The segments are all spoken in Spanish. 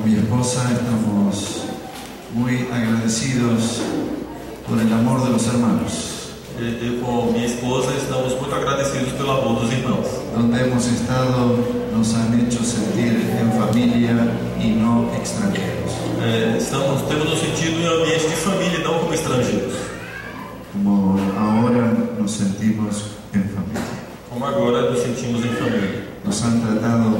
mi esposa estamos muy agradecidos por el amor de los hermanos. Eu com minha esposa estamos muito agradecidos pelo amor dos irmãos. Donde hemos estado nos han hecho sentir en familia y no extranjeros. Temos nos sentido em ambiente de família, não como estrangeiros. Como ahora nos sentimos en familia. Como agora nos sentimos em família. Nos han tratado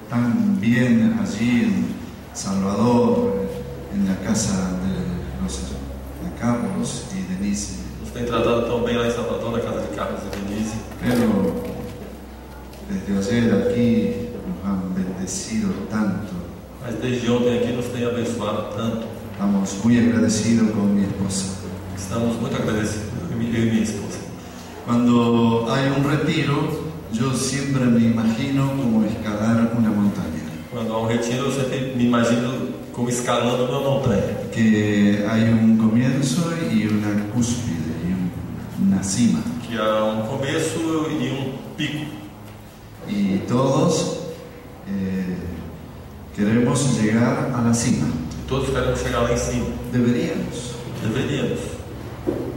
tan bien allí en Salvador, en la casa de Carlos y Denise. Nos tem tratado tão bem lá em Salvador, na casa de Carlos e Denise. Pero desde ayer aquí nos han bendecido tanto. Mas desde ontem aqui nos tem abençoado tanto. Estamos muy agradecidos con mi esposa. Estamos muito agradecidos, eu e minha esposa. Cuando hay un retiro, yo siempre me imagino como escalar una montaña. Quando há retiro, eu sempre me imagino como escalando uma montanha. Que hay un comienzo y una cúspide, y una cima. Que há começo e pico. Y todos queremos llegar a la cima. Todos queremos chegar lá em cima. Deberíamos.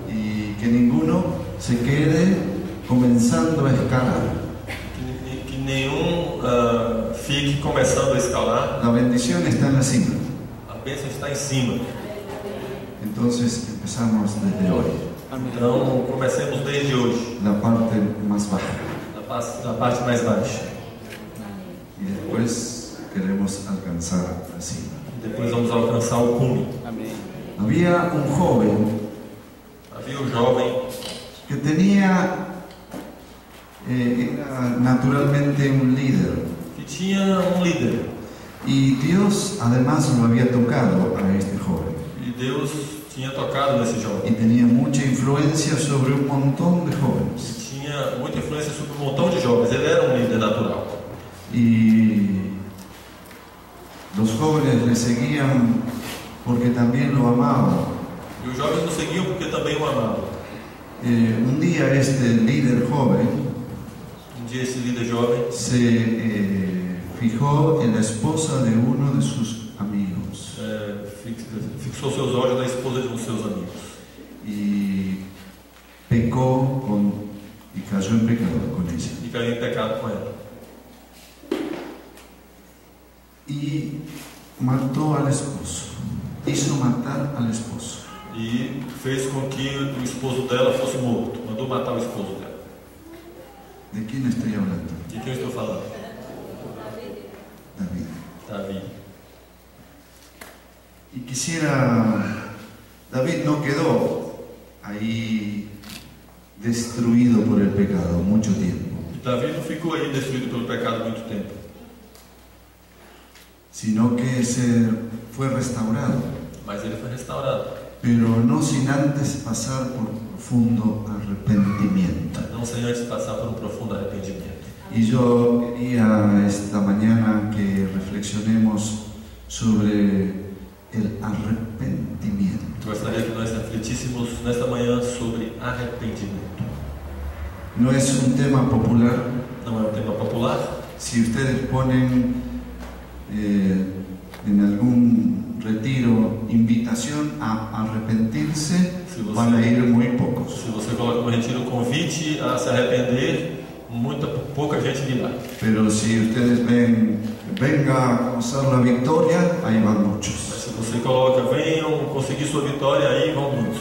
Y que ninguno se quede comenzando a escalar. Que nenhum fique começando a escalar. La bendición está en la cima. A bênção está em cima. Entonces empezamos desde hoy. Então comecemos desde hoje. La parte más baja. Na parte mais baixa. Y después queremos alcanzar la cima. Depois vamos alcançar o cume. Había un joven. Havia um jovem que tenía, era naturalmente un líder. Que tinha líder. Y Dios además lo había tocado a este joven. E Deus tinha tocado nesse jovem. Y tenía mucha influencia sobre un montón de jóvenes. Tinha muita influência sobre um montão de jovens. Ele era um líder natural. Y los jóvenes le seguían porque también lo amaban. E os jovens o seguiam porque também o amavam. Un día este líder joven dia esse líder jovem se fijó en la esposa de uno de sus amigos. Fixou seus olhos na esposa de um de seus amigos. Y pecó y cayó en pecado con ella. E caiu em pecado com ela. Y mató al esposo. Hizo matar al esposo. E fez com que o esposo dela fosse morto. Mandou matar o esposo dela. ¿De quién estoy hablando? De quem eu estou falando? David. Y David no quedó ahí destruido por el pecado mucho tiempo. E Davi não ficou aí destruído pelo pecado muito tempo. Sino que fue restaurado. Mas ele foi restaurado. Pero no sin antes pasar por profundo arrepentimiento. Não sem antes passar por profundo arrependimento. Y yo quería esta mañana que reflexionemos sobre el arrepentimiento. Gostaria que nós refletíssemos nesta manhã sobre arrependimento. No es un tema popular. Não é um tema popular. Si ustedes ponen en algún retiro invitación a arrepentirse, van a ir muy pocos. Se você coloca no retiro convite a se arrepender, pouca gente virá. Pero si ustedes ven, venga a conocer la victoria, ahí van muchos. Mas se você coloca, venham conseguir sua vitória, aí vão muitos.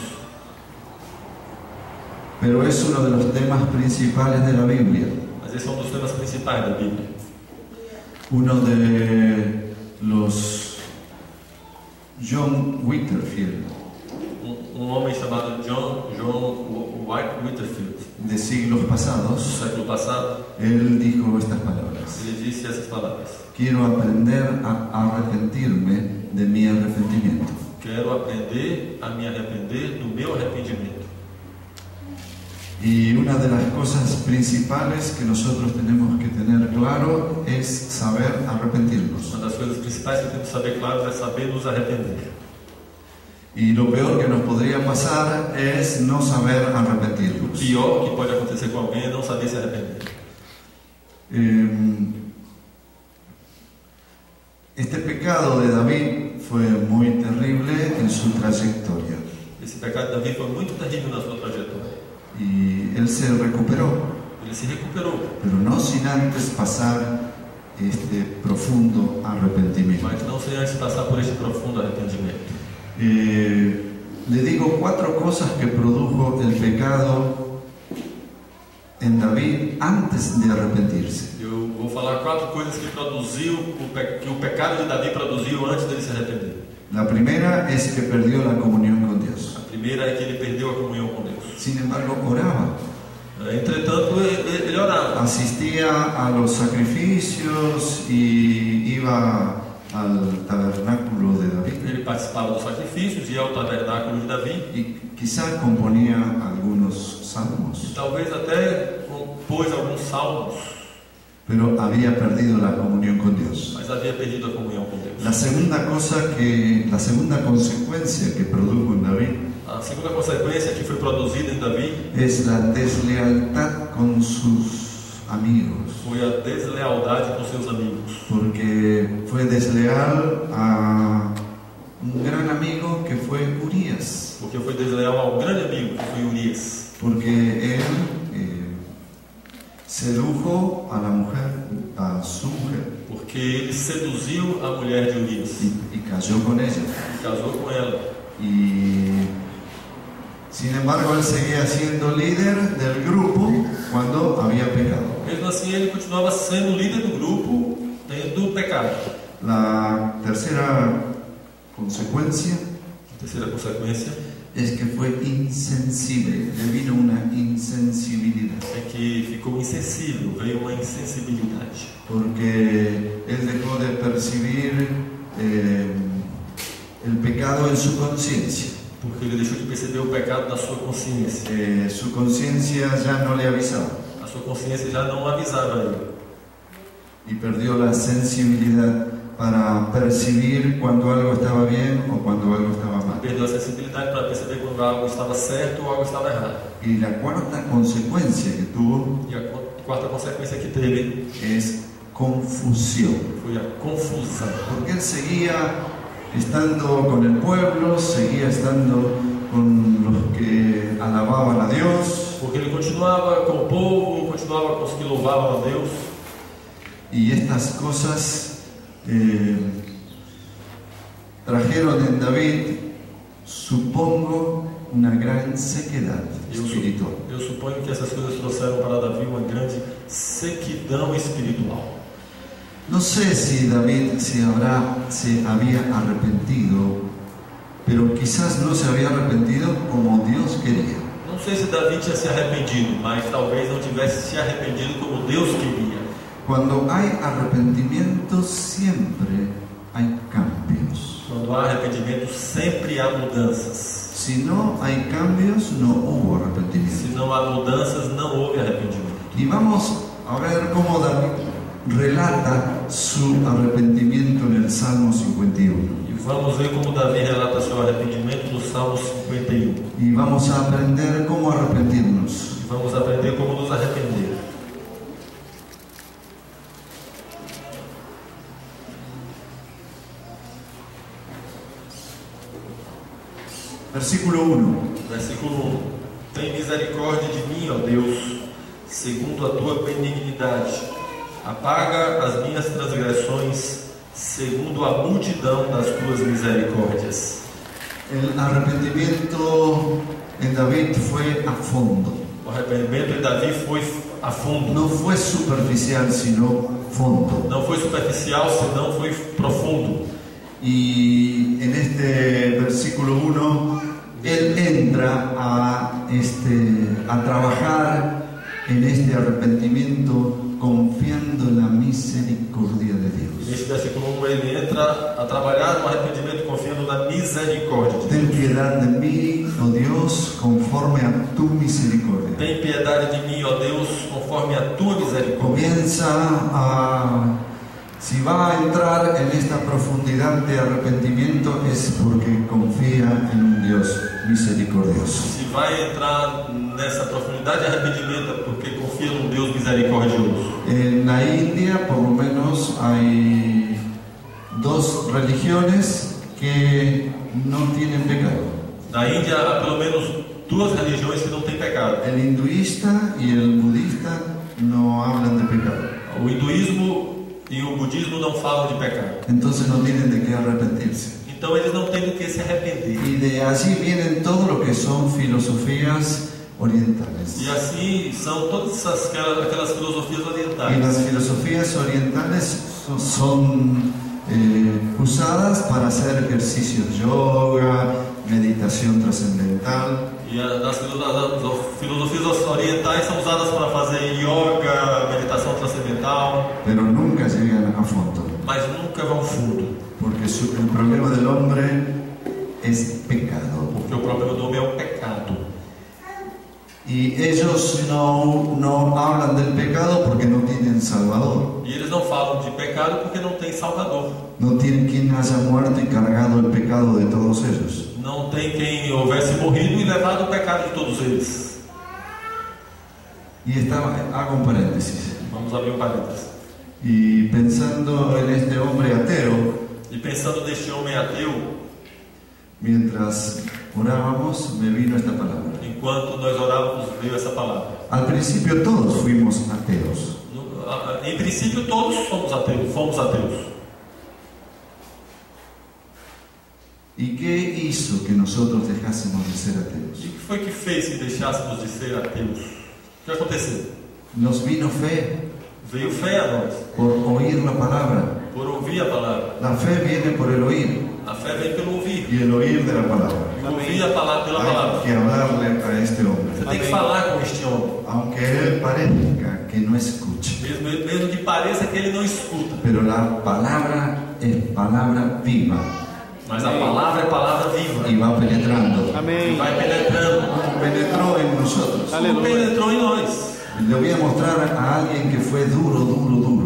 Pero es uno de los temas principales de la Biblia. Mas esse é um dos temas principais da Bíblia. Uno de los John Whitfield, homem chamado John Whitfield, de siglos pasados, do século passado, él dijo estas palabras: ele disse essas palavras: quiero aprender a arrepentirme de mi arrepentimiento. Quero aprender a me arrepender do meu arrependimento. Y una de las cosas principales que nosotros tenemos que tener claro es saber arrepentirnos. Uma das coisas principais que temos que saber claro é saber nos arrepender. Y lo peor que nos podría pasar es no saber arrepentirnos. O pior que pode acontecer com alguém é não saber se arrepender. Este pecado de David fue muy terrible en su trayectoria. Esse pecado de Davi foi muito terrível na sua trajetória. Y él se recuperó, Ele se recuperou, pero no sin antes pasar este profundo arrepentimiento. mas não sem antes passar por este profundo arrependimento. Le digo 4 cosas que produjo el pecado en David antes de arrepentirse. Eu vou falar 4 coisas que o pecado de Davi produziu antes dele se arrepender. La primera es que perdió la comunión con Dios. A primeira é que ele perdeu a comunhão com Deus. Sin embargo, oraba, Entretanto, ele orava. asistía a los sacrificios y iba al tabernáculo de David. Ele participava dos sacrifícios, ia ao tabernáculo de Davi. Y quizá componía algunos salmos, Talvez até compôs alguns salmos, pero había perdido la comunión con Dios. mas havia perdido a comunhão com Deus. La segunda consecuencia que produjo en David A segunda consequência que foi produzida em Davi es la deslealtad con sus amigos, foi a deslealdade com seus amigos. porque fue desleal a un gran amigo que fue Urías, Porque foi desleal ao grande amigo que foi Urias. porque él sedujo a la mujer, a su mujer, Porque ele seduziu a mulher de Urias y cayó con ella. e casou com ela. Y sin embargo él seguía siendo líder del grupo cuando había pecado. Mesmo assim, ele continuava sendo líder do grupo, tendo pecado. La tercera consecuencia A terceira consequência es que fue insensible, le vino una insensibilidad, é que ficou insensível, veio uma insensibilidade. porque él dejó de percibir el pecado en su conciencia. Porque ele deixou de perceber o pecado na sua consciência. Su conciencia ya no le avisaba A sua consciência já não avisava ele. y perdió la sensibilidad para percibir cuando algo estaba bien o cuando algo estaba mal. Perdeu a sensibilidade para perceber quando algo estava certo ou algo estava errado. Y la cuarta consecuencia que tuvo E a quarta consequência que teve es confusión, foi a confusão. porque él seguía estando con el pueblo, seguía estando con los que alababan a Dios, Porque ele continuava com o povo, continuava com os que louvavam a Deus. y estas cosas trajeron en David, supongo, una gran sequedad espiritual. Eu suponho que essas coisas trouxeram para Davi uma grande sequidão espiritual. No sé si David se había arrepentido, pero quizás no se había arrepentido como Dios quería. Não sei se Davi tinha se arrependido, mas talvez não tivesse se arrependido como Deus queria. Cuando hay arrepentimiento siempre hay cambios. Quando há arrependimento, sempre há mudanças. Si no hay cambios, no hubo Se arrepentimiento. não há mudanças, não houve arrependimento. Y vamos a ver cómo David relata su arrepentimiento en el Salmo 51. E vamos ver como Davi relata seu arrependimento no Salmo 51. Y vamos a aprender cómo arrepentirnos. E vamos aprender como nos arrepender. Versículo 1. Versículo 1. Tem misericórdia de mim, ó Deus, segundo a tua benignidade. Apaga as minhas transgressões, segundo a multidão das tuas misericórdias. El arrepentimiento en David fue a fondo. O arrependimento de Davi foi a fundo. No fue superficial, sino fondo. Não foi superficial, senão foi profundo. Y en este versículo 1, él entra a trabajar en este arrepentimiento confiando en la misericordia de Dios. Neste versículo 1 ele entra a trabalhar no arrependimento confiando na misericórdia de Ten Deus. piedad de mí, oh Dios, conforme a tu misericordia. Tem piedade de mim, ó Deus, conforme a tua misericórdia. Comienza si va a entrar en esta profundidad de arrepentimiento es porque confía en un Dios misericordioso. Se vai entrar nessa profundidade de arrependimento é porque confia num Deus misericordioso. En la India, por lo menos, hay dos religiones que no tienen pecado. Na Índia há pelo menos duas religiões que não têm pecado. El hinduista y el budista no hablan de pecado. O hinduísmo e o budismo não falam de pecado. Entonces no tienen de qué arrepentirse. Então eles não têm do que se arrepender. Y de allí vienen todo lo que son filosofías orientales. E assim são todas aquelas filosofias Y las orientais. filosofías orientales son usadas para hacer ejercicios de yoga, meditación trascendental. E as filosofias orientais são usadas para fazer yoga, meditação transcendental, Pero nunca llegan a fondo, mas nunca vão fundo. porque el problema del hombre es pecado. Porque o problema do homem é o pecado. Y ellos no hablan del pecado porque no tienen salvador. E eles não falam de pecado porque não tem Salvador. No tienen quien haya muerto y cargado el pecado de todos ellos. Não tem quem houvesse morrido e levado o pecado de todos eles. Y hago un paréntesis. Vamos abrir um parênteses. Y pensando en este hombre ateo, E pensando neste homem ateu, mientras orábamos, me vino esta palabra. enquanto nós orávamos, veio essa palavra. Al principio todos fuimos ateos. Em princípio, todos fomos ateus. ¿Y qué hizo que nosotros dejásemos de ser E ateos? o que foi que fez que deixássemos de ser ateus? O que aconteceu? Nos vino fe Veio fé a nós, por oír la palabra. por ouvir a palavra. La fe viene por el oír A fé vem pelo ouvir. y el oír de la palabra. E ouvir a palavra pela Hay palavra. que hablarle a este hombre, Você tem que falar com este homem. aunque él parezca que no escuche. Mesmo que pareça que ele não escuta. Pero la palabra es palabra viva Mas a palavra é palavra viva. y va penetrando. E Amém. vai penetrando. Penetró en nosotros. Como penetrou em nós. Le voy a mostrar a alguien que fue duro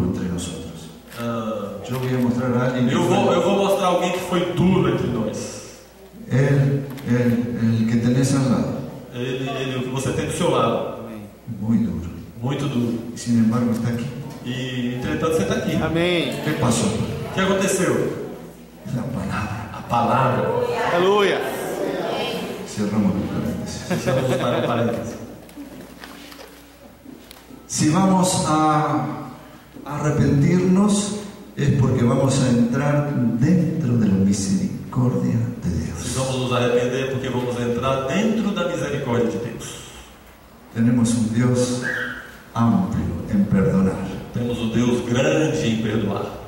entre nosotros. Ah, Yo voy a mostrar a alguien que eu fue vou mostrar alguém que foi duro entre nós. el que tenés al lado. Ele, o que você tem do seu lado. Muy duro. Muito duro. Y sin embargo está aquí. E, entretanto, você está aqui. Amém. ¿Qué pasó? O que aconteceu? La palabra. A palavra. Aleluia. Cerramos el paréntesis. Deixamos para o parênteses. Si vamos a arrepentirnos es porque vamos a entrar dentro de la misericordia de Se Dios. vamos nos arrepender, porque vamos entrar dentro da misericórdia de Deus. Tenemos un Dios amplio en perdonar. Temos um Deus grande em perdoar.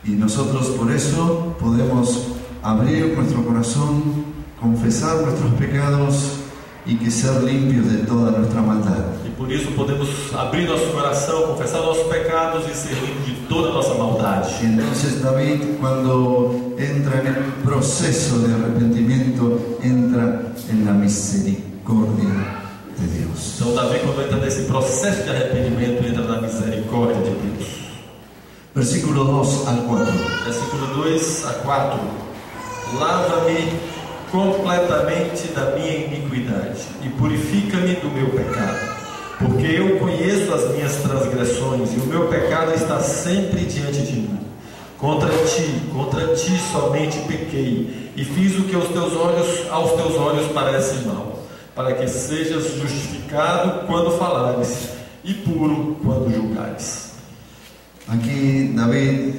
Y nosotros por eso podemos abrir nuestro corazón, confesar nuestros pecados y que ser limpios de toda nuestra maldad. E por isso podemos abrir nosso coração, confessar nossos pecados e ser limpos de toda a nossa maldade. Y entonces David, cuando entra en el proceso de arrepentimiento, entra en la misericordia de Dios. Então Davi, quando entra nesse processo de arrependimento, entra na misericórdia de Deus. Versículo 2 al 4. Versículo 2 a 4. Lava-me completamente da minha iniquidade e purifica-me do meu pecado, porque eu conheço as minhas transgressões e o meu pecado está sempre diante de mim. Contra ti somente pequei e fiz o que aos teus olhos parece mal, para que sejas justificado quando falares e puro quando julgares. Aquí David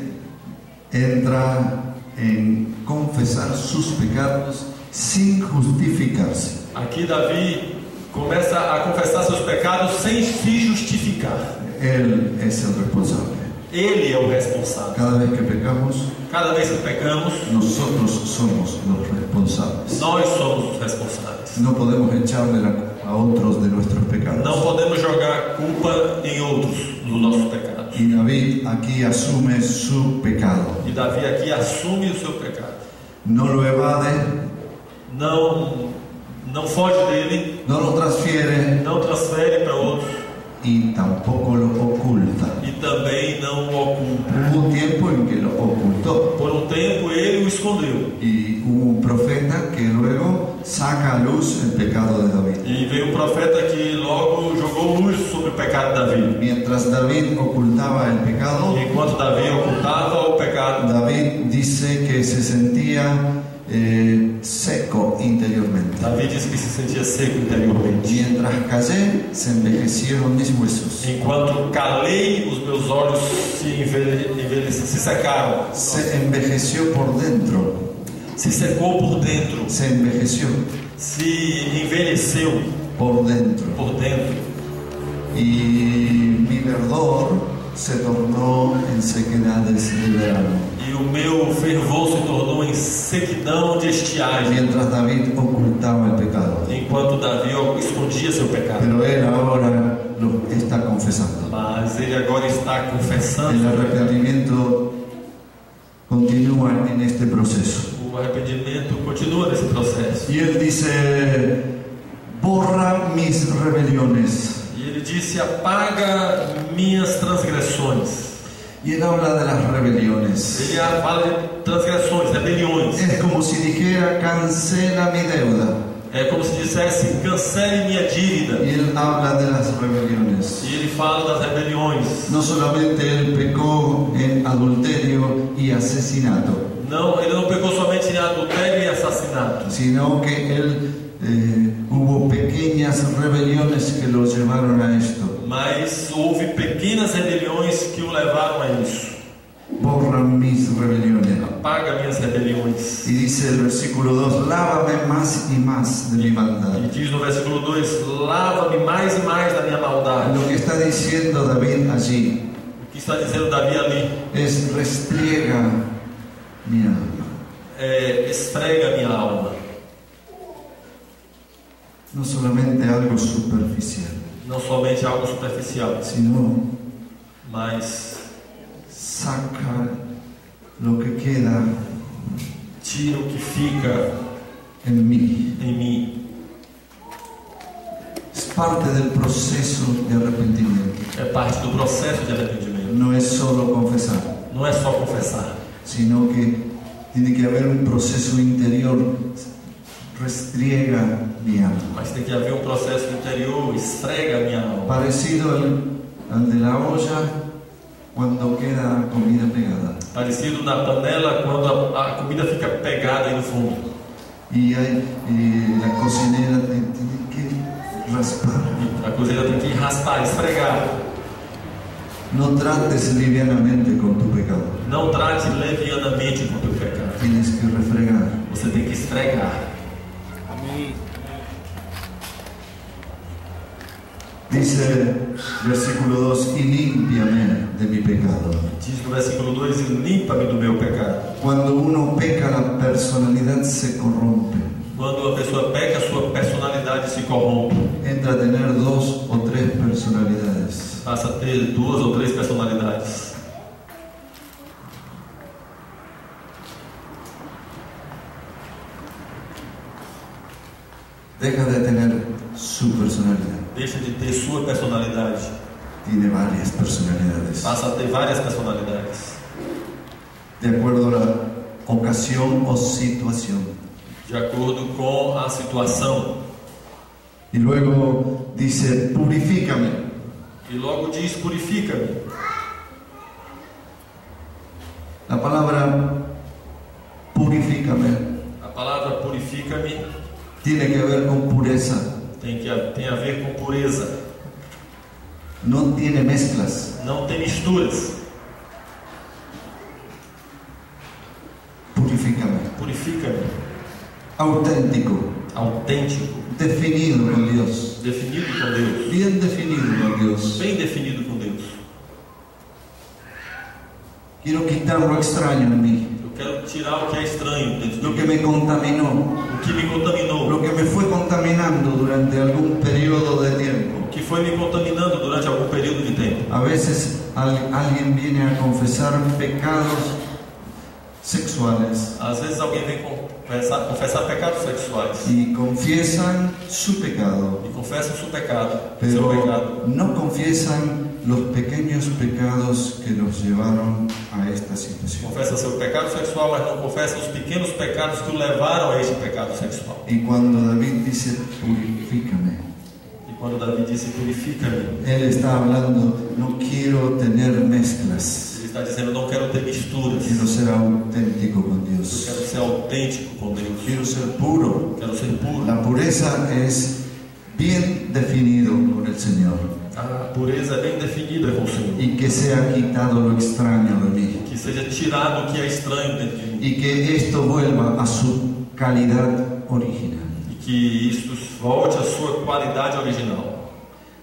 entra en confesar sus pecados sin justificarse. Aqui Davi começa a confessar seus pecados sem se justificar. Él es el responsable. Ele é o responsável. Cada vez que pecamos, Cada vez que pecamos, nosotros somos los responsables. nós somos os responsáveis. No podemos echarle a otros de nuestros pecados. Não podemos jogar culpa em outros dos nossos pecados. Y David aquí asume su pecado. E Davi aqui assume o seu pecado. No lo evade, Não foge dele, no lo transfiere não transfere para outros y tampoco lo oculta. e também não o oculta. Hubo un tiempo en que lo ocultó. Por um tempo ele o escondeu. Y hubo un profeta que luego saca a luz el pecado de David. E veio um profeta que logo jogou luz sobre o pecado de Davi. Mientras David ocultaba el pecado, E enquanto Davi ocultava o pecado, David dice que se sentía seco interiormente. Davi disse que se sentia seco interiormente. Mientras callé, se envejecieron mis huesos. Enquanto calei, os meus olhos se secaram. Se envejeció por dentro. Se secou por dentro. Se envejeció Se envelheceu por dentro. por dentro. Y mi verdor se tornó en sequedades de verano. E o meu fervor se tornou em sequidão de estiagem. Mientras David ocultaba el pecado. Enquanto Davi escondia seu pecado. Pero él ahora lo está confesando. Mas ele agora está confessando. El arrepentimiento continúa en este proceso. O arrependimento continua nesse processo. Y él dice: borra mis rebeliones. E ele disse: apaga minhas transgressões. Y él habla de las rebeliones. Ele fala de transgressões, rebeliões. Es como si dijera: cancela mi deuda. É como se dissesse: cancele minha dívida. Y él habla de las rebeliones. E ele fala das rebeliões. No solamente él pecó en adulterio y asesinato, Não, ele não pecou somente em adultério e assassinato, sino que él hubo pequeñas rebeliones que lo llevaron a esto. mas houve pequenas rebeliões que o levaram a isso. Borra mis rebeliones. Apaga minhas rebeliões. Y dice el versículo 2: lávame más y más de mi maldad. E diz no versículo 2: lava-me mais e mais da minha maldade. Lo que está diciendo David allí O que está dizendo Davi ali es: restriega mi alma. esfrega minha alma. No solamente algo superficial, Não somente algo superficial, sino mas saca lo que queda tira o que fica en mí. em mim. Es parte del proceso de arrepentimiento. É parte do processo de arrependimento. No es solo confesar, Não é só confessar, sino que tiene que haber un proceso interior. Restriega mi alma. mas tem que haver um processo interior, esfrega minha alma. Parecido al de la olla cuando queda comida pegada. Parecido na panela quando a comida fica pegada aí no fundo. Y la cocinera tiene que raspar. A cozinha tem que raspar, esfregar. No trates livianamente con tu pecado. Não trate levianamente com o teu pecado. Tienes que refregar. Você tem que esfregar. Dice versículo 2: y límpiame de mi pecado. Diz no versículo 2: limpa-me do meu pecado. Cuando uno peca, la personalidad se corrompe. Quando a pessoa peca, sua personalidade se corrompe. Entra a tener 2 o 3 personalidades. Passa a ter 2 ou 3 personalidades. Deja de tener su personalidad. Deixa de ter sua personalidade. Tiene varias personalidades. Passa a ter várias personalidades. De acuerdo a la ocasión o situación. De acordo com a situação. Y luego dice: purifícame. E logo diz: purifica-me. La palabra purifícame A palavra purifica-me tiene que ver con pureza. tem a ver com pureza. No tiene mezclas. Não tem misturas. Purifícame. Purifica-me. Auténtico. Autêntico. Definido con Dios. Definido com Deus. Bien definido con Dios. Bem definido com Deus. Quiero quitar lo extraño en mí. Eu quero tirar o que é estranho dentro de Lo que mim. me contaminó. O que me contaminou. Lo que me fue contaminando durante algún periodo de tiempo. O que foi me contaminando durante algum período de tempo. A veces alguien viene a confesar pecados sexuales Às vezes alguém vem confessar pecados sexuais. y confiesan su pecado, E confessa o seu pecado. pero no confiesan los pequeños pecados que los llevaron a esta situación. Confessa seu pecado sexual, mas não confessa os pequenos pecados que o levaram a este pecado sexual. Y cuando David dice purifícame, E quando Davi disse purifica-me, él está hablando: no quiero tener mezclas, ele está dizendo: não quero ter misturas. quiero ser auténtico auténtico con Eu Dios. quero ser autêntico com Deus. Quiero ser puro. Quero ser puro. La pureza es bien definido con el Señor. A pureza é bem definida com o Senhor. Y que sea quitado lo extraño de mí. Que seja tirado o que é estranho dentro de mim. Y que esto vuelva a su calidad original. E que isto volte à sua qualidade original.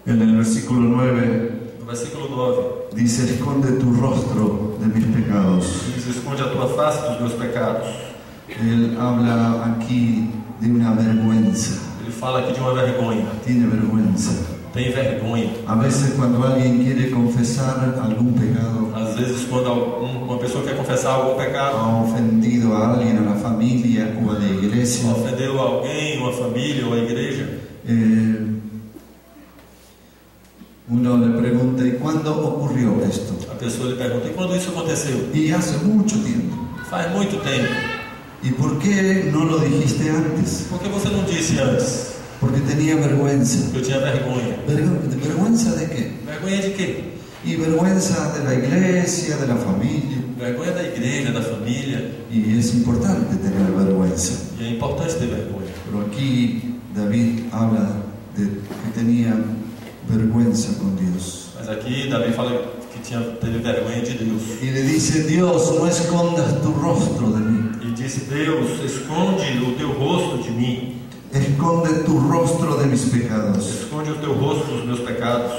En el versículo 9 No versículo 9, dice: esconde tu rostro de mis pecados. diz: esconde a tua face dos meus pecados. Él habla aquí de una vergüenza. Ele fala aqui de uma vergonha. Tiene vergüenza. Tem vergonha. A veces cuando alguien quiere confesar algún pecado, Às vezes, quando uma pessoa quer confessar algum pecado, ha ofendido a alguien, a la familia o a la iglesia, ofendeu alguém, uma família ou a igreja, uno le pregunta: ¿y cuándo ocurrió esto? a pessoa lhe pergunta: e quando isso aconteceu? Y hace mucho tiempo. Faz muito tempo. ¿Y por qué no lo dijiste antes? Por que você não disse antes? Porque tenía vergüenza. Eu tinha vergonha. ¿Vergüenza de qué? Vergonha de quê? Y vergüenza de la iglesia, de la familia. Vergonha da igreja, da família. Y es importante tener vergüenza. E é importante ter vergonha. Pero aquí David habla de que tenía vergüenza con Dios. Mas aqui Davi fala que teve vergonha de Deus. Y le dice: Dios, no escondas tu rostro de mí. E disse: Deus, esconde o teu rosto de mim. Esconde tu rostro de mis pecados. Esconde o teu rosto dos meus pecados.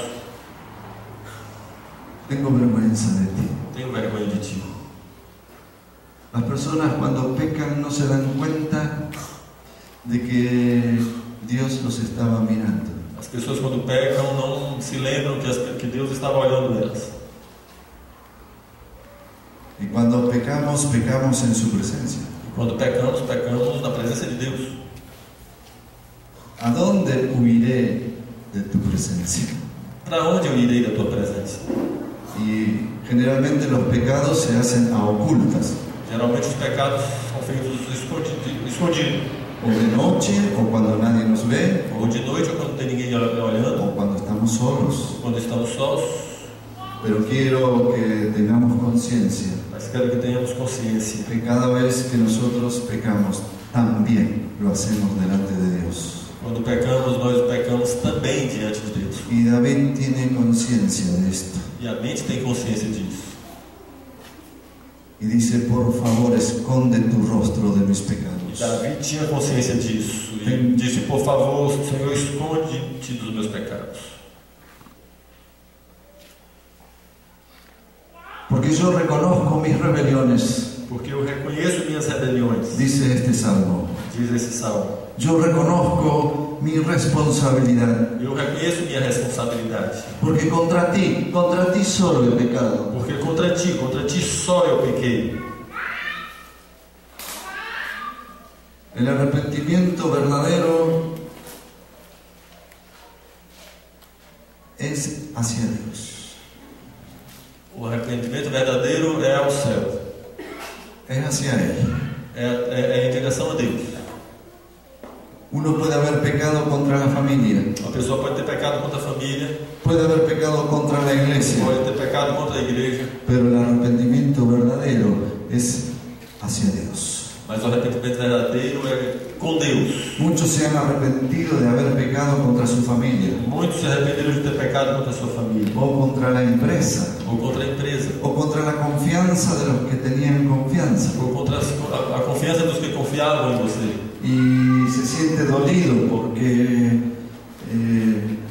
Tengo vergüenza de ti. Tenho vergonha de ti. Las personas cuando pecan no se dan cuenta de que Dios los estaba mirando. As pessoas, quando pecam, não se lembram que Deus estava olhando elas. Y cuando pecamos, pecamos en su presencia. E quando pecamos, pecamos na presença de Deus. ¿A dónde huiré de tu presencia? Para onde eu irei da tua presença? Y generalmente los pecados se hacen a ocultas, Geralmente os pecados são feitos escondidos. o de noche, o cuando nadie nos ve, Ou de noite, ou quando não tem ninguém olhando, o cuando estamos solos. ou quando estamos sós. Pero quiero que tengamos conciencia Mas quero que tenhamos consciência que cada vez que nosotros pecamos, también lo hacemos delante de Dios. quando pecamos, nós pecamos também diante de Deus. Y David tiene conciencia de esto. E a mente tem consciência disso. Y dice: por favor, esconde tu rostro de mis E pecados. Davi tinha consciência disso. E disse: por favor, Senhor, esconde-te dos meus pecados. Porque yo reconozco mis rebeliones, Porque eu reconheço minhas rebeliões, dice este salmo. diz esse salmo. Yo reconozco mi responsabilidad. Eu reconheço minha responsabilidade. Porque contra ti solo he pecado. Porque contra ti só eu pequei. El arrepentimiento verdadero es hacia Dios. O arrependimento verdadeiro é ao céu. Es hacia Él. É em direção a Deus. Uno puede haber pecado contra la familia, Uma pessoa pode ter pecado contra a família, puede haber pecado contra la iglesia, pode ter pecado contra a igreja, pero el arrepentimiento verdadero es hacia Dios. mas o arrependimento verdadeiro é com Deus. Muchos se han arrepentido de haber pecado contra su familia, Muitos se arrependeram de ter pecado contra a sua família, o contra la empresa, ou contra a empresa, o contra la confianza de los que tenían confianza. ou contra a confiança dos que confiavam em você. Y se siente dolido porque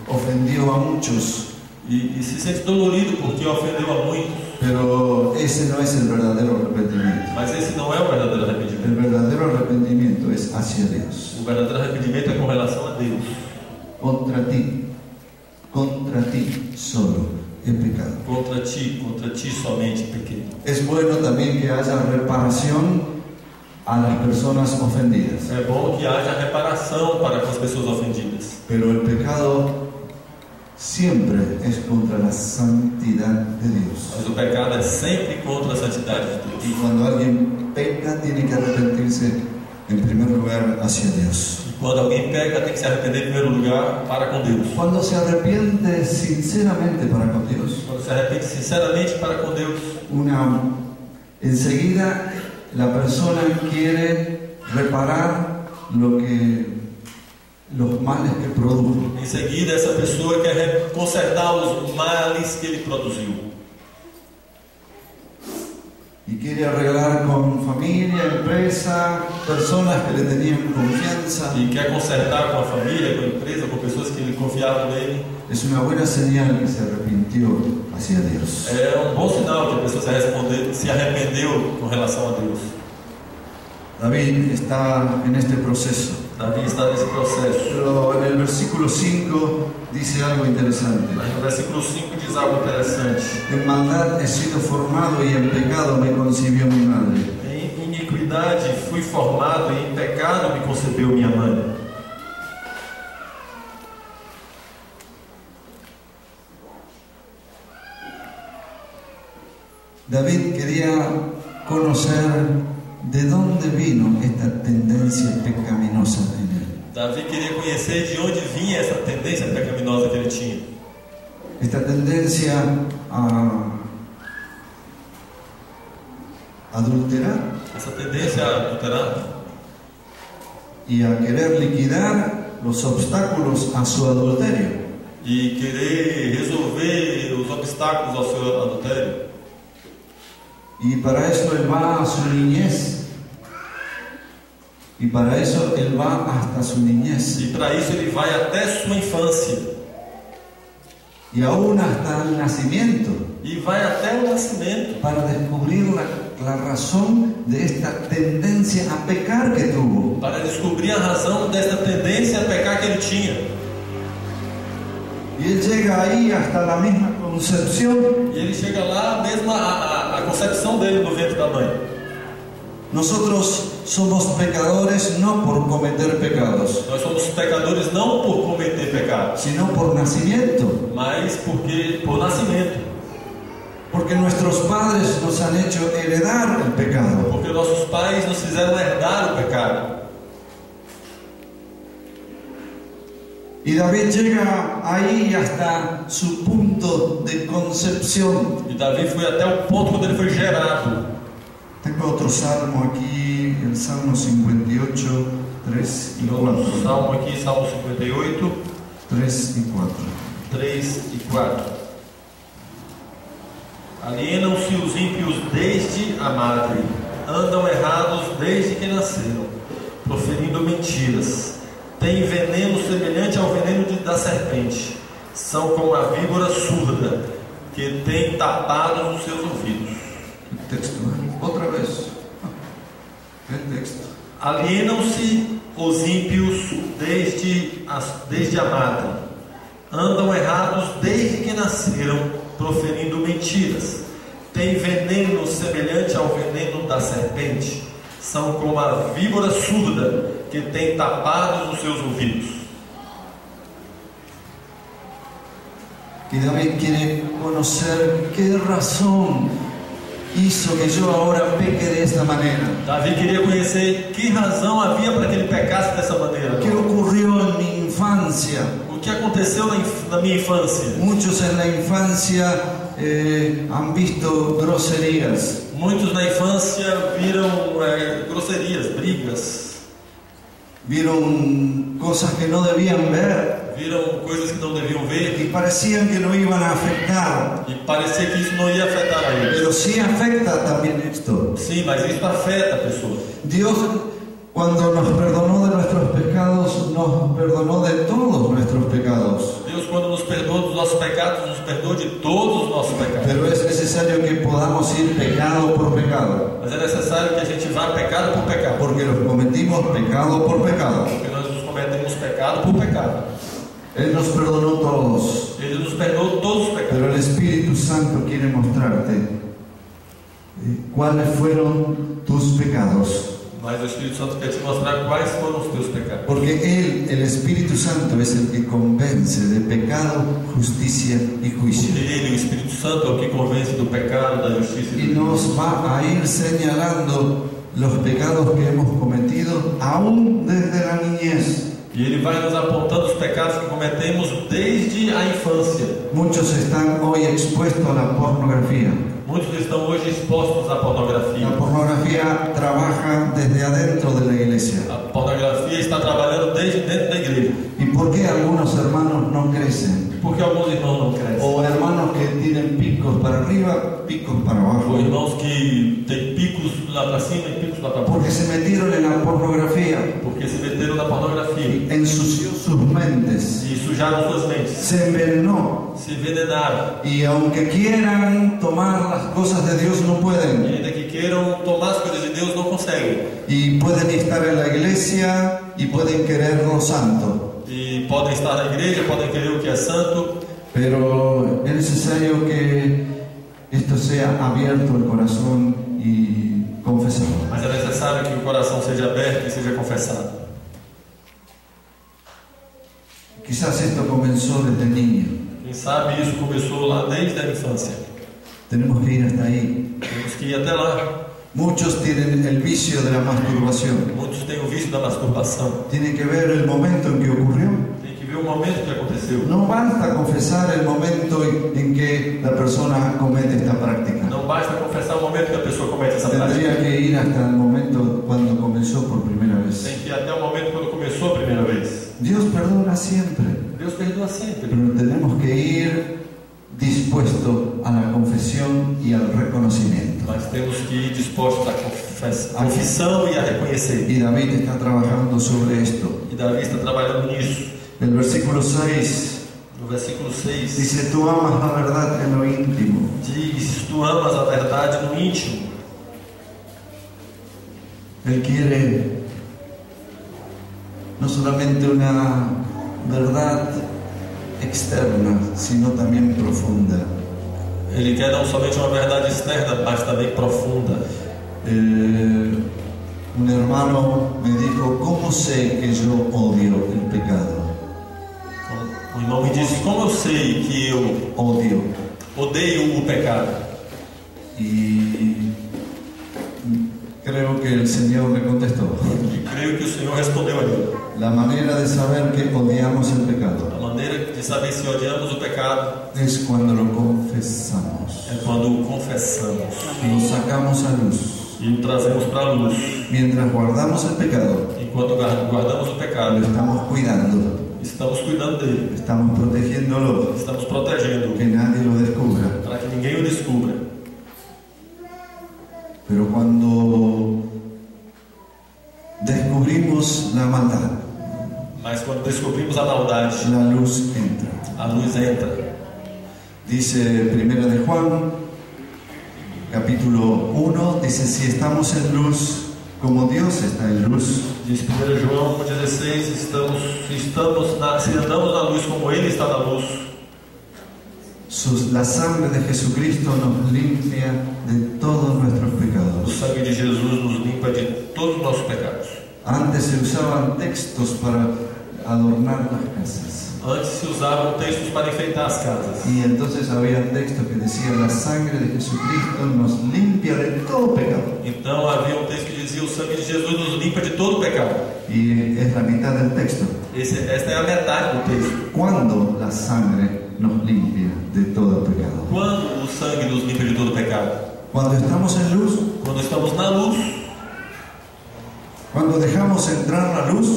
ofendió a muchos, E se sente dolorido porque ofendeu a muitos. pero ese no es el verdadero arrepentimiento. Mas esse não é o verdadeiro arrependimento. El verdadero arrepentimiento es hacia Dios. O verdadeiro arrependimento é com relação a Deus. Contra ti solo he pecado. Contra ti somente pequei. Es bueno también que haya reparación a las personas ofendidas, É bom que haja reparação para com as pessoas ofendidas. pero el pecado siempre es contra la santidad de Dios. Mas o pecado é sempre contra a santidade de Y Deus. cuando alguien peca, tiene que arrepentirse en primer lugar hacia Dios. E quando alguém peca, tem que se arrepender em primeiro lugar para com Deus. Cuando se arrepiente sinceramente para con Dios, Quando se arrepende sinceramente para com Deus, enseguida la persona quiere reparar los males que produjo. Em seguida, essa pessoa quer consertar os males que ele produziu. Y quiere arreglar con familia, empresa, personas que le tenían confianza. E quer consertar com a família, com a empresa, com pessoas que ele confiavam nele. Es una buena señal que se arrepintió hacia Dios. É bom sinal que a pessoa se arrependeu com relação a Deus. David está en este proceso. Davi está nesse processo. Pero en el versículo 5 dice algo interesante. Mas no versículo 5 diz algo interessante. En maldad he sido formado y en pecado me concibió mi madre. Em iniquidade fui formado e em pecado me concebeu minha mãe. David quería conocer de dónde vino esta tendencia pecaminosa en él. Davi queria conhecer de onde vinha essa tendência pecaminosa que ele tinha. Esta tendencia a adulterar Essa tendência a adulterar y a querer liquidar los obstáculos a su adulterio. e querer resolver os obstáculos ao seu adultério. Y para eso él va a su niñez. Y para eso él va hasta su niñez. E para isso ele vai até sua infância. Y aún hasta el nacimiento. E vai até o nascimento. Para descubrir la razón de esta tendencia a pecar que tuvo. Para descobrir a razão dessa tendência a pecar que ele tinha. Y él llega ahí hasta la misma concepción. E ele chega lá mesmo a concepção dele no ventre da mãe. Nosotros somos pecadores no por cometer pecados. Nós somos pecadores não por cometer pecado, sino por nacimiento. mas por nascimento. Porque nuestros padres nos han hecho heredar el pecado. Porque nossos pais nos fizeram herdar o pecado. Y David llega ahí hasta su punto de concepción. E Davi foi até o ponto quando ele foi gerado. Tengo otro salmo aquí, el Salmo 58, 3 y 4. Outro salmo aqui, Salmo 58, 3 y 4. 3 e 4. Alienam-se os ímpios desde a madre, andam errados desde que nasceram, proferindo mentiras. Têm veneno semelhante ao veneno da serpente. São como a víbora surda, que tem tapado os seus ouvidos. El texto, otra vez. El texto. Alienam-se os ímpios desde a madre. Andam errados desde que nasceram, proferindo mentiras. Têm veneno semelhante ao veneno da serpente. São como a víbora surda, que tem tapado os seus ouvidos. Y David quiere conocer qué razón hizo que yo ahora peque de esta manera. Davi queria conhecer que razão havia para que ele pecasse dessa maneira. ¿Qué ocurrió en mi infancia? O que aconteceu na minha infância? Muchos en la infancia han visto groserías. Muitos na infância viram grosserias, brigas. Vieron cosas que no debían ver. Viram coisas que não deviam ver. Y parecían que no iban a afectar. E parecia que isso não ia afetar a eles. Pero sí afecta también esto. Sim, mas isso afeta a pessoa. Dios, cuando nos perdonó de nuestros pecados, nos perdonó de todos nuestros pecados. Deus, quando nos perdoa dos nossos pecados, nos perdoa de todos os nossos pecados. Pero es necesario que podamos ir pecado por pecado. Mas é necessário que a gente vá pecado por pecado. Porque los cometimos pecado por pecado. Porque nós nos cometemos pecado por pecado. Él nos perdonó todos. Ele nos perdoou todos os pecados. Pero el Espíritu Santo quiere mostrarte cuáles fueron tus pecados. Mas o Espírito Santo quer te mostrar quais foram os teus pecados. Porque Él, el Espíritu Santo, es el que convence de pecado, justicia y juicio. Porque Ele, o Espírito Santo, é o que convence do pecado, da justiça Y e do nos juízo. va a ir señalando los pecados que hemos cometido aún desde la niñez. E Ele vai nos apontando os pecados que cometemos desde a infância. Muchos están hoy expuestos a la pornografía. Muitos estão hoje expostos à pornografia. La pornografía pornografía trabaja desde adentro de la iglesia. A pornografia está trabalhando desde dentro da igreja. ¿Y por qué algunos hermanos no crecen? Porque alguns irmãos não crescem. O hermanos que tienen picos para arriba, picos para abajo. Ou irmãos que têm picos lá para cima e picos lá para baixo. Porque se metieron en la pornografía, Porque se meteram na pornografia. ensució sus mentes, E sujaram suas mentes. se envenenó. Se envenenaram. Y aunque quieran tomar las cosas de Dios, no E pueden. ainda que queiram tomar as coisas de Deus, não conseguem. Y pueden estar en la iglesia y pueden querer lo santo. E podem estar na igreja, podem querer o que é santo. Pero es necesario que esto sea abierto el corazón y confesado. Mas é necessário que o coração seja aberto e seja confessado. Quizás esto comenzó desde niño. Quem sabe isso começou lá desde a infância. Tenemos que ir hasta ahí. Temos que ir até lá. Muchos tienen el vicio de la masturbación. Muitos têm o vício da masturbação. Tiene que ver el momento en que ocurrió. Tem que ver o momento que aconteceu. No basta confesar el momento en que la persona comete esta práctica. Não basta confessar o momento que a pessoa comete essa prática. Tendría que ir hasta el momento cuando comenzó por primera vez. Tem que ir até o momento quando começou a primeira vez. Dios perdona siempre, Deus perdoa sempre. pero tenemos que ir dispuesto a la confesión y al reconocimiento. Mas temos que ir dispostos à confissão e a reconhecer. Y David está trabajando sobre esto. E Davi está trabalhando nisso. El versículo 6 No versículo 6 dice: tú amas la verdad en lo íntimo. diz: tu amas a verdade no íntimo. Él quiere no solamente una verdad externa, sino también profunda. Ele quer não somente uma verdade externa, mas também profunda. Un hermano me dijo: ¿cómo sé que yo odio el pecado? O irmão me disse: como eu sei que eu odeio o pecado? Y creo que el Señor le contestó. E creio que o Senhor respondeu a ele. La manera de saber que odiamos el pecado A maneira de saber se odiamos o pecado es cuando lo confesamos, é quando o confessamos lo sacamos a luz. e o trazemos para a luz. Mientras guardamos el pecado, Enquanto guardamos o lo pecado, estamos cuidando, estamos cuidando dele, estamos protegiéndolo, estamos protegendo que nadie lo descubra. para que ninguém o descubra. Pero cuando descubrimos la maldad, Mas quando descobrimos a maldade, la luz entra. a luz entra. Dice 1 de Juan, capítulo 1, dice: si estamos en luz, como Dios está en luz, Diz 1 João 1,16: se andamos na luz como Ele está na luz, la sangre de Jesucristo nos limpia de todos nuestros o pecados. sangue de Jesus nos limpa de todos os nossos pecados. Antes se usaban textos para adornar las casas. Antes se usavam textos para enfeitar as casas. Y entonces había textos que decían: la sangre de Jesucristo nos limpia de todo pecado. Então havia um texto que dizia: o sangue de Jesus nos limpa de todo pecado. Y es la mitad del texto. Esta é a metade do texto. ¿Cuándo la sangre nos limpia de todo pecado? Quando o sangue nos limpa de todo pecado? Cuando estamos en luz, Quando estamos na luz, cuando dejamos entrar la luz.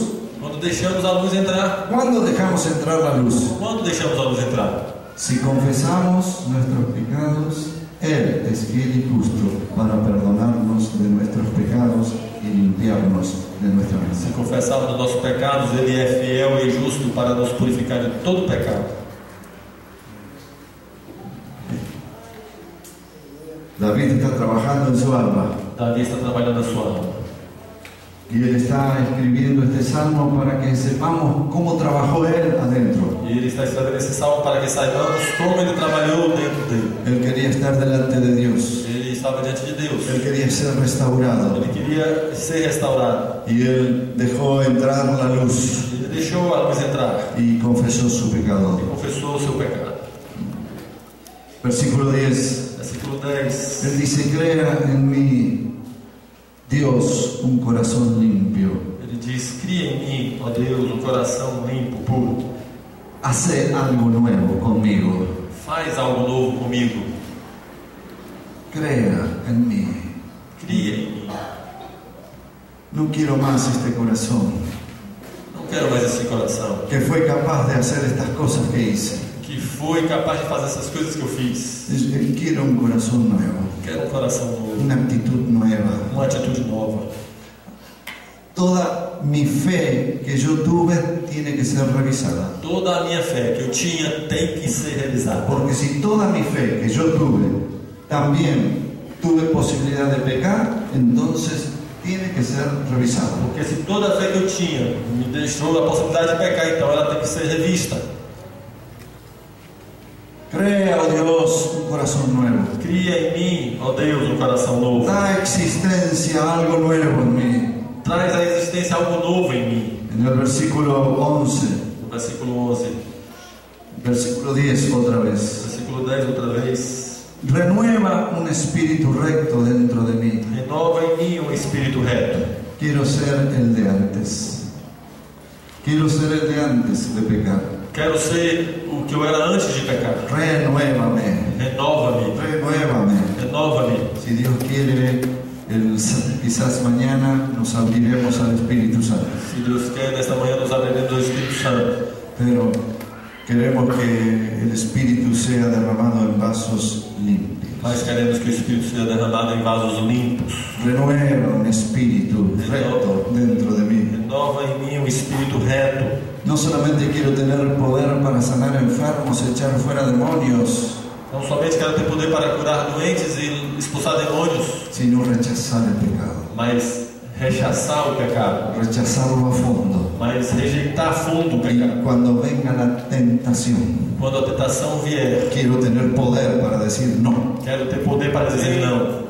quando deixamos a luz entrar. ¿Cuándo dejamos entrar la luz? Quando deixamos a luz entrar? Si confesamos nuestros pecados, Él es fiel y justo para perdonarnos de nuestros pecados y limpiarnos de nuestra Se maldad. confessarmos os nossos pecados, Ele é fiel e justo para nos purificar de todo pecado. David está trabajando en su alma Davi está trabalhando na sua alma. y él está escribiendo este salmo para que sepamos cómo trabajó Él adentro. E ele está escrevendo esse salmo para que saibamos como ele trabalhou dentro dele. Él quería estar delante de Dios. Ele estava diante de Deus. Él quería ser restaurado Ele queria ser restaurado. y Él dejó entrar la luz Ele deixou a luz entrar y confesó su pecado. e confessou o seu pecado. Versículo 10. Versículo 10. Él dice: crea en mí, Dios, un corazón limpio. Ele diz: cria em mim, ó Deus, um coração limpo, puro. Hace algo nuevo conmigo. Faz algo novo comigo. Crea en mí. Cria em mim. No quiero más este corazón Não quero mais esse coração que fue capaz de hacer estas cosas que hice. que foi capaz de fazer essas coisas que eu fiz. Quiero un corazón nuevo, Quero um coração novo, una actitud nueva. uma atitude nova. Toda mi fe que yo tuve tiene que ser revisada. Toda a minha fé que eu tinha tem que ser revisada. Porque si toda mi fe que yo tuve también tuve posibilidad de pecar, entonces tiene que ser revisada. Porque se toda a fé que eu tinha me deixou a possibilidade de pecar, então ela tem que ser revista. Crea, oh Dios, un corazón nuevo. Cria em mim, ó Deus, um coração novo. Da existencia algo nuevo en mí. Traz à existência algo novo em mim. En el versículo 11, No versículo 11, versículo 10 otra vez. versículo 10 outra vez. Renueva un espíritu recto dentro de mí. Renova em mim um espírito reto. Quiero ser el de antes. Quiero ser el de antes de pecar. Quero ser o que eu era antes de pecar. Renuévame. Renova-me. Renuévame. Renova-me. Si Dios quiere, quizás mañana nos abriremos al Espíritu Santo. Se Deus quer, nesta manhã nos abriremos ao Espírito Santo. Pero queremos que el Espíritu sea derramado en vasos limpios. Mas queremos que o Espírito seja derramado em vasos limpos. Renueva un espíritu recto dentro de mí. Renova em mim um espírito reto. No solamente quiero tener poder para sanar enfermos, echar fuera demonios, Não somente quero ter poder para curar doentes e expulsar demônios, sino rechazar el pecado, mas rechaçar o pecado, rechazarlo a fondo. mas rejeitar a fundo o Y pecado. cuando venga la tentación, Quando a tentação vier, quiero tener poder para decir no. quero ter poder para dizer não.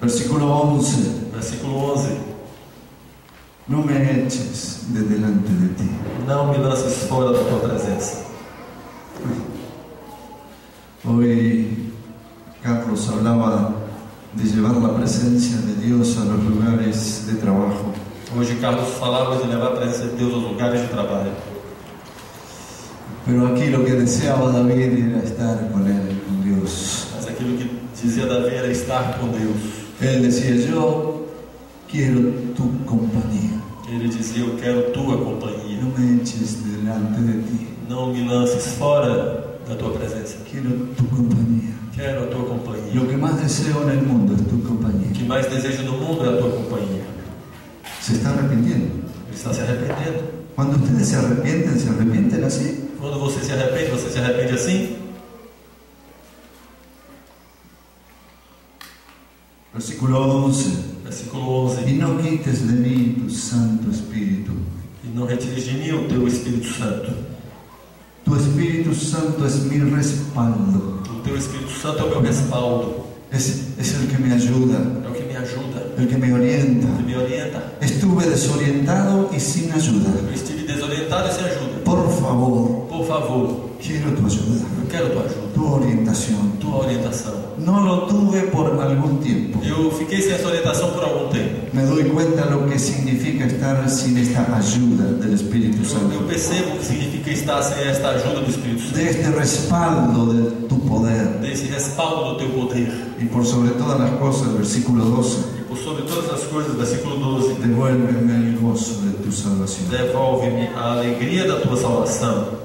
Versículo 11. Versículo 11. No me eches de delante de ti. Não me lances fora da tua presença. Hoy Carlos hablaba de llevar la presencia de Dios a los lugares de trabajo. Hoje Carlos falava de levar a presença de Deus aos lugares de trabalho. Pero aquí lo que deseaba David era estar con él, con Dios. Mas aquilo que dizia Davi era estar com Deus. Él decía, yo quiero tu compañía. Ele dizia, eu quero tua companhia. No me eches delante de ti. Não me lances fora da tua presença. Quiero tu compañía. Quero a tua companhia. Lo que más deseo en el mundo es tu compañía. O que mais desejo no mundo é a tua companhia. Se está arrepintiendo. Ele está se arrependendo. Cuando ustedes se arrepienten así. Quando você se arrepende assim? Versículo 11. Versículo 11. Y no quites de mí tu Santo Espíritu. E não retires de mim o teu Espírito Santo. Tu Espíritu Santo es mi respaldo. O teu Espírito Santo é o meu respaldo. Es el que me ayuda, É o que me ajuda. el que me orienta. Que me orienta. Estuve desorientado y sin ayuda. Eu estive desorientado e sem ajuda. Por favor, Por favor, quiero tu ayuda, eu quero tua ajuda. tu orientación. Tua orientação. No lo tuve por algún tiempo. Eu fiquei sem essa orientação por algum tempo. Me doy cuenta lo que significa estar sin esta ayuda del Espíritu Eu Santo, percebo o que significa estar sem esta ajuda do Espírito Santo. de este respaldo de tu poder. Desse respaldo do teu poder. Y por sobre todas las cosas, versículo 12, E por sobre todas as coisas, versículo 12. devuélveme el gozo de tu salvación. Devolve-me a alegria da tua salvação.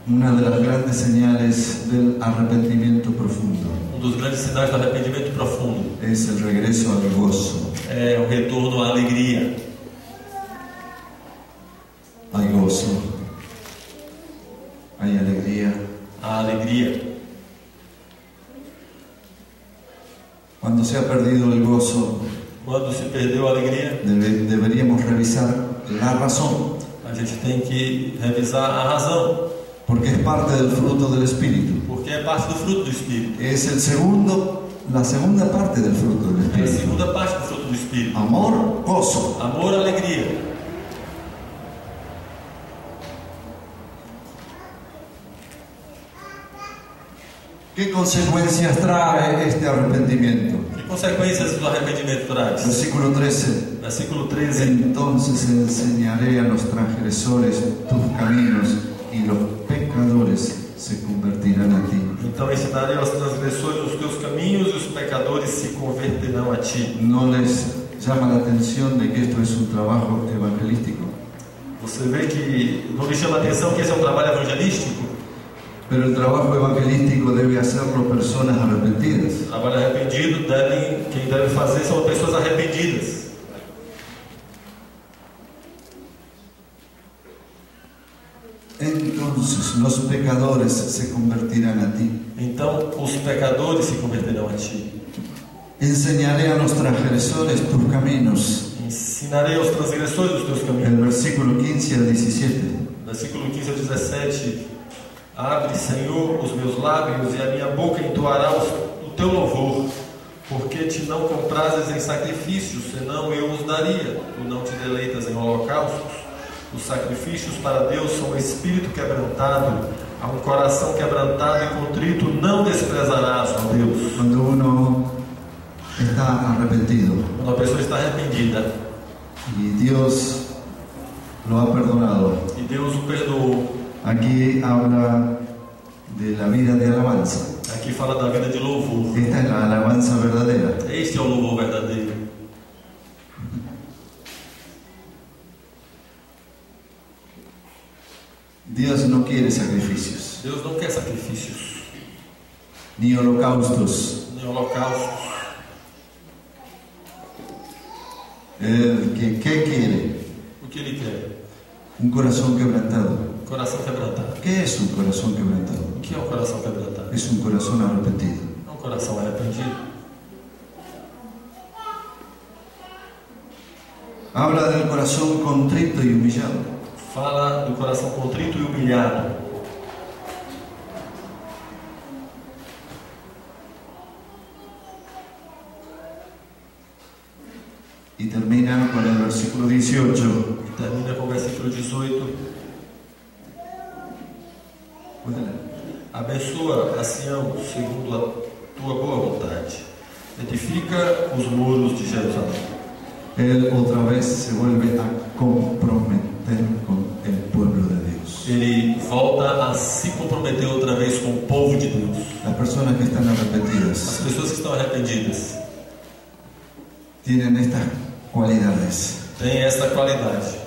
Una de las grandes señales del arrepentimiento profundo Dos grandes sinais do arrependimento profundo es el regreso al gozo. é o retorno à alegria. Hay gozo, hay alegría. A alegria. Cuando se ha perdido el gozo, Quando se perdeu a alegria, deberíamos revisar la razón, a gente tem que revisar a razão, porque es parte del fruto del Espíritu. porque é parte do fruto do Espírito. Es la segunda parte del fruto del É a Espíritu. segunda parte do fruto do Espírito. Amor, gozo. Amor, alegria. ¿Qué consecuencias trae este arrepentimiento? Que consequências do arrependimento traz? Versículo 13. Versículo 13. Entonces enseñaré a los transgresores tus caminos y los pecadores se convertirán a ti. Então ensinarei aos transgressores transgressores os teus caminhos e os pecadores se converterão a ti. ¿No les llama la atención de que esto es un trabajo evangelístico? Você vê que não lhe chama a atenção que esse é um trabalho evangelístico? Pero el trabajo evangelístico debe hacerlo personas arrepentidas. O trabalho arrependido, quem deve fazer são pessoas arrependidas. Entonces los pecadores se convertirán a ti. Então os pecadores se converterão a ti. Enseñaré a los transgresores tus caminos. Ensinarei aos transgressores os teus caminhos. El versículo 15 al 17. Versículo 15 ao 17. Abre, Senhor, os meus lábios e a minha boca entoará o teu louvor, porque te não comprases em sacrifícios, senão eu os daria. Tu não te deleitas em holocaustos. Os sacrifícios para Deus são o espírito quebrantado, a um coração quebrantado e contrito não desprezarás, ó Deus. Cuando uno está arrepentido Quando a pessoa está arrependida y Dios lo ha perdonado, e Deus o perdoou, aquí habla de la vida de alabanza. aqui fala da vida de louvor. Esta es la alabanza verdadera. Este é o louvor verdadeiro. Dios no quiere sacrificios, Deus não quer sacrifícios, ni holocaustos. nem holocaustos. ¿Qué quiere? O que Ele quer? Un corazón quebrantado. Coração quebrantado. ¿Qué es un corazón quebrantado? O que é um coração quebrantado? Es un corazón arrepentido. É um coração arrependido. Habla del corazón contrito y humillado. Fala do coração contrito e humilhado. Y termina con el versículo 18. Termina com o versículo 18. Abençoa a Sião segundo a tua boa vontade. Edifica os muros de Jerusalém. Él otra vez se vuelve a comprometer con el pueblo de Dios. Ele volta a se comprometer outra vez com o povo de Deus. Las personas que están As arrepentidas pessoas que estão arrependidas tienen estas cualidades. têm esta qualidade.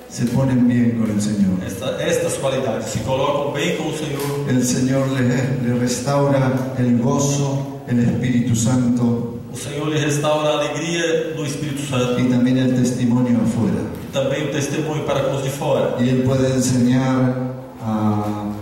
Se ponen bien con el Señor. Estas qualidades se colocam bem com o Senhor. El Señor le restaura el gozo, el Espíritu Santo O Senhor lhe restaura a alegria no Espírito Santo y también el testimonio afuera. e também o testemunho para com os de fora. Y Él puede enseñar como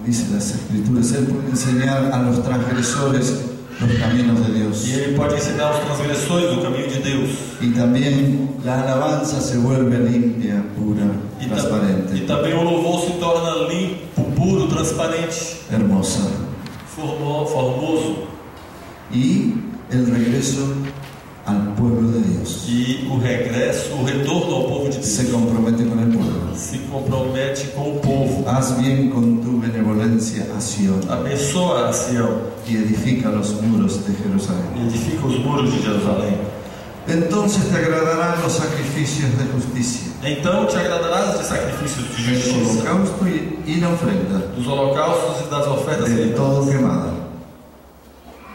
dice las Escrituras, Él puede enseñar a los transgresores los caminos de Dios. E Ele pode ensinar os transgressores o caminho de Deus. Y también la alabanza se vuelve limpia, pura, E transparente, também o louvor se torna limpo, puro, transparente, hermosa. formoso. Y el regreso al pueblo de Dios. E o regresso, o retorno ao povo de Deus. Se compromete con el pueblo. Se compromete com o povo. Haz bien con tu benevolencia a Sion Abençoa a Sião y edifica los muros de e Jerusalén. edifica os muros de Jerusalém. Entonces te agradarán los sacrificios de justicia, Então te agradarás de sacrifícios de el justiça, holocausto y la ofrenda, dos holocaustos e das ofertas de todo queimadas. quemada.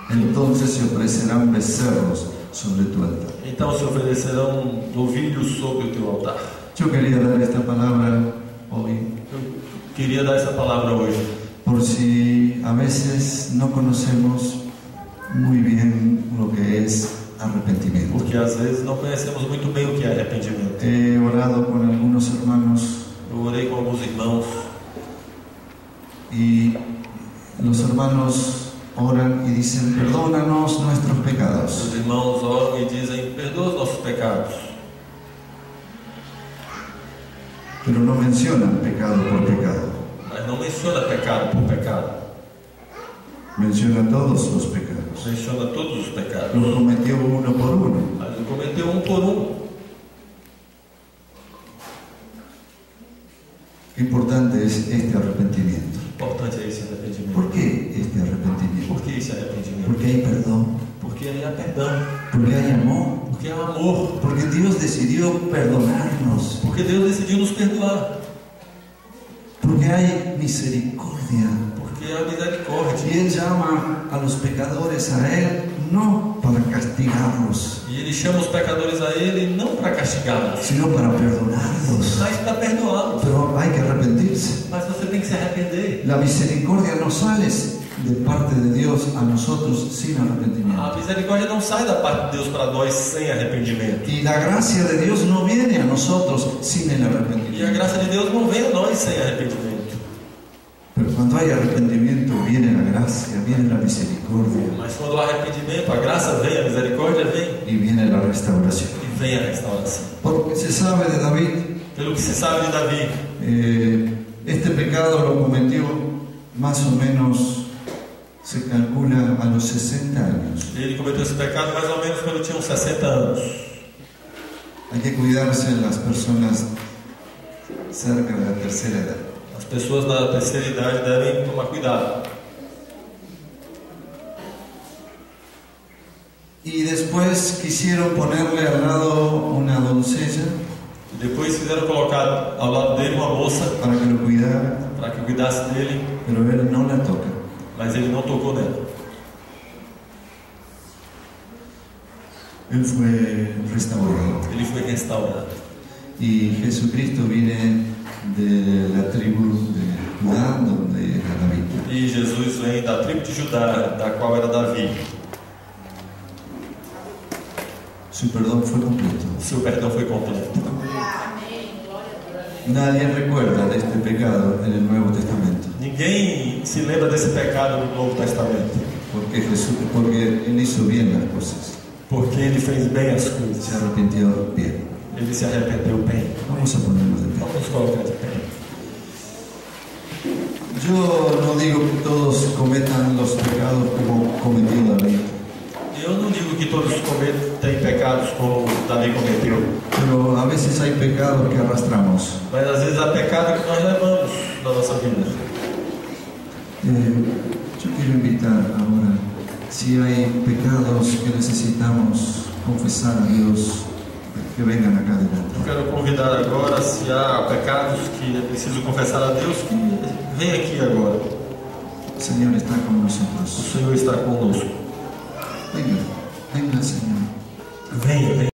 Entonces se ofrecerán becerros sobre tu altar. Então se oferecerão novilhos sobre o teu altar. Yo quería dar esta palabra hoy Eu queria dar essa palavra hoje, por si a veces no conocemos muy bien lo que es arrepentimiento. porque às vezes não conhecemos muito bem o que é arrependimento. He orado con algunos hermanos Eu orei com alguns irmãos y los hermanos oran y dicen: perdónanos nuestros pecados. Os irmãos oram e dizem: perdoa os nossos pecados. Pero no mencionan pecado por pecado, Mas não menciona pecado por pecado. menciona todos los pecados. Menciona todos os pecados. Los cometió uno por uno. Mas ele cometeu um por um. Qué importante es este arrepentimiento. Importante é esse arrependimento. ¿Por qué este arrepentimiento? Por que esse arrependimento? Porque hay perdón, Porque ele é perdão. porque hay amor, Porque é amor. porque Dios decidió perdonarnos, Porque Deus decidiu nos perdoar. porque hay misericordia, Porque é a misericórdia. Y Él llama a los pecadores a Él no para castigarlos, E Ele chama os pecadores a Ele não para castigá-los, sino para perdonarlos. mas para perdoá-los. Pero hay que arrepentirse. Mas você tem que se arrepender. La misericordia no sale de parte de Dios a nosotros sin arrepentimiento. A misericórdia não sai da parte de Deus para nós sem arrependimento. Y la gracia de Dios no viene a nosotros sin el E a arrepentimiento. graça de Deus não vem a nós sem arrependimento. Pero cuando hay arrepentimiento viene la gracia, viene la misericordia Mas quando há arrependimento, a graça vem, a misericórdia vem y viene la restauración. e vem a restauração. Porque se sabe de David, Pelo que se sabe de Davi, este pecado lo cometió más o menos, se calcula, a los 60 años. ele cometeu esse pecado mais ou menos quando tinha uns 60 anos. Hay que cuidarse de las personas cerca de la tercera edad. As pessoas na terceira idade devem tomar cuidado. Y después quisieron ponerle al lado una doncella E depois fizeram colocar ao lado dele uma moça para que lo cuidara, para que cuidasse dele, pero él no la toca. mas ele não tocou nela. Él fue restaurado. Ele foi restaurado. Y Jesucristo viene de la tribu de Judá, donde era David. E Jesus vem da tribo de Judá, da qual era Davi. Su perdón fue completo. Seu perdão foi completo. Nadie recuerda de este pecado en el Nuevo Testamento, Ninguém se lembra desse pecado no Novo Testamento, porque Él hizo bien las cosas, porque ele fez bem as se coisas. arrepintió bien. Ele se arrependeu bem. Vamos a ponernos de pie. Vamos colocar de pé. Yo no digo que todos cometan los pecados como cometió David, Eu não digo que todos cometem pecados como Davi cometeu, pero a veces hay pecados que arrastramos. mas às vezes há pecado que nós levamos na nossa vida. Yo quiero invitar ahora, si hay pecados que necesitamos confesar a Dios, que vengan acá adelante. Eu quero convidar agora, se há pecados que é preciso confessar a Deus, que venha aqui agora. El Señor está con O nosotros. Senhor está conosco. Venga, venga, Señor. Venha, venha.